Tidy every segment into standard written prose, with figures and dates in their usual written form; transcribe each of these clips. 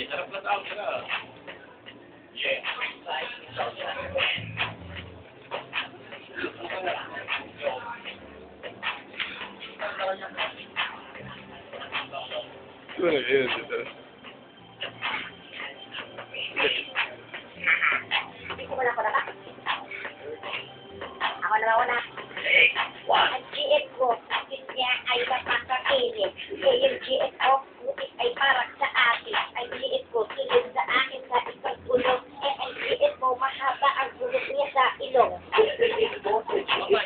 Ano yun? Ito. Ako na una. Ang GF ko, niya ay napakakilig. Yung GF ko, ay parang sa akin. Ang GF ko, kilid sa akin sa isang gulong. Ang GF mo, mahaba ang gulong niya sa ilong. GF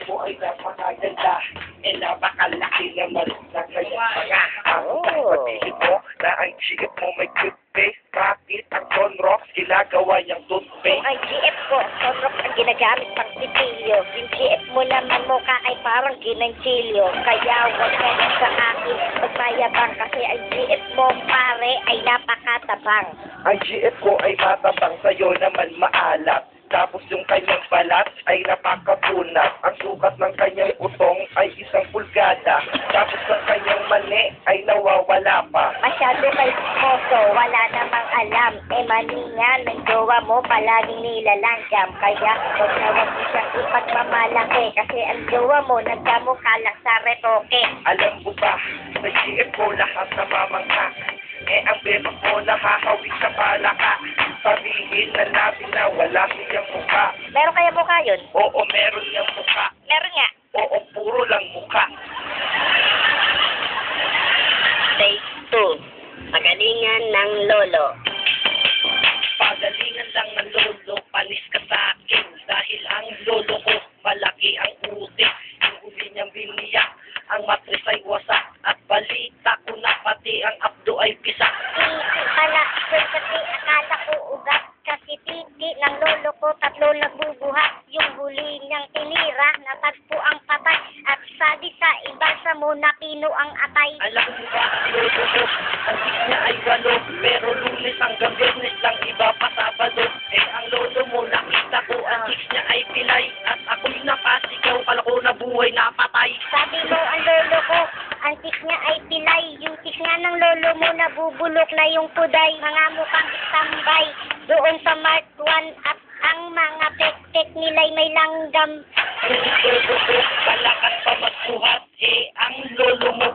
mo ay napakaganda. Napakalaki naman na kaya mga kapatid mo na ang GF mo may toothpaste. Bakit ang Conrox ginagawa yung toothpaste? Ang GF ko, sonrok ang ginagamit pang sipilyo. Yung GF mo naman mukha ay parang ginanchilyo. Kaya huwag ka na sa akin magmayabang kasi ang GF mo pare ay napakatabang. Ang GF ko ay matabang, sa'yo naman maalat. Tapos yung kanyang balat ay napakapunat. Ang sukat ng kanyang utong ay 1 pulgada. Tapos ang kanyang mani ay nawawala pa. Masyado kay moso, wala namang alam. Mani nga ng jowa mo palaging nilalanggam. Kaya huwag na huwag mo siyang ipagmamalaki. Kasi ang jowa mo nagkamukha lang sa retoke. Alam mo ba, sa GF ko lahat namamangha. Ang beba ko nakahawig sa palaka. Sabihin na natin na wala siyang mukha. Meron kaya mukha yun? Oo, meron niyang mukha. Meron nga. Oo, puro lang mukha. Take 2. Pagalingan ng lolo. Pagalingan lang ng lolo, panis ka sa akin. Dahil ang lolo ko, malaki ang utik. Yung huli niyang biniyak, ang matris ay wasak. At balita ko na pati ang abdo ay pisak. Pala, kasi akala ko ugat. Kasi titi ng lolo ko, 3 nagbubuhat. Yung huli niyang tinira, natagpo ang patay. At sabi sa iba sa muna, pino ang atay. Alam mo ba, lolo ko, ang niya ay 8. Pero lunes hanggang Biyernes lang, iba pa Sabado. Ang lolo mo, nakita ko, ang niya ay pilay. At ako'y napasigaw, kala ko na buhay na patay. Sabi mo ang lolo ko, ang tik niya ay pilay. Yung tik nga ng lolo mo, nabubulok na yung puday. Mga mukhang tambay doon sa Mark 1 at ang mga pek-pek nila'y may langgam. Ang lolo ko, palakas pa magsuhat. Ang lolo mo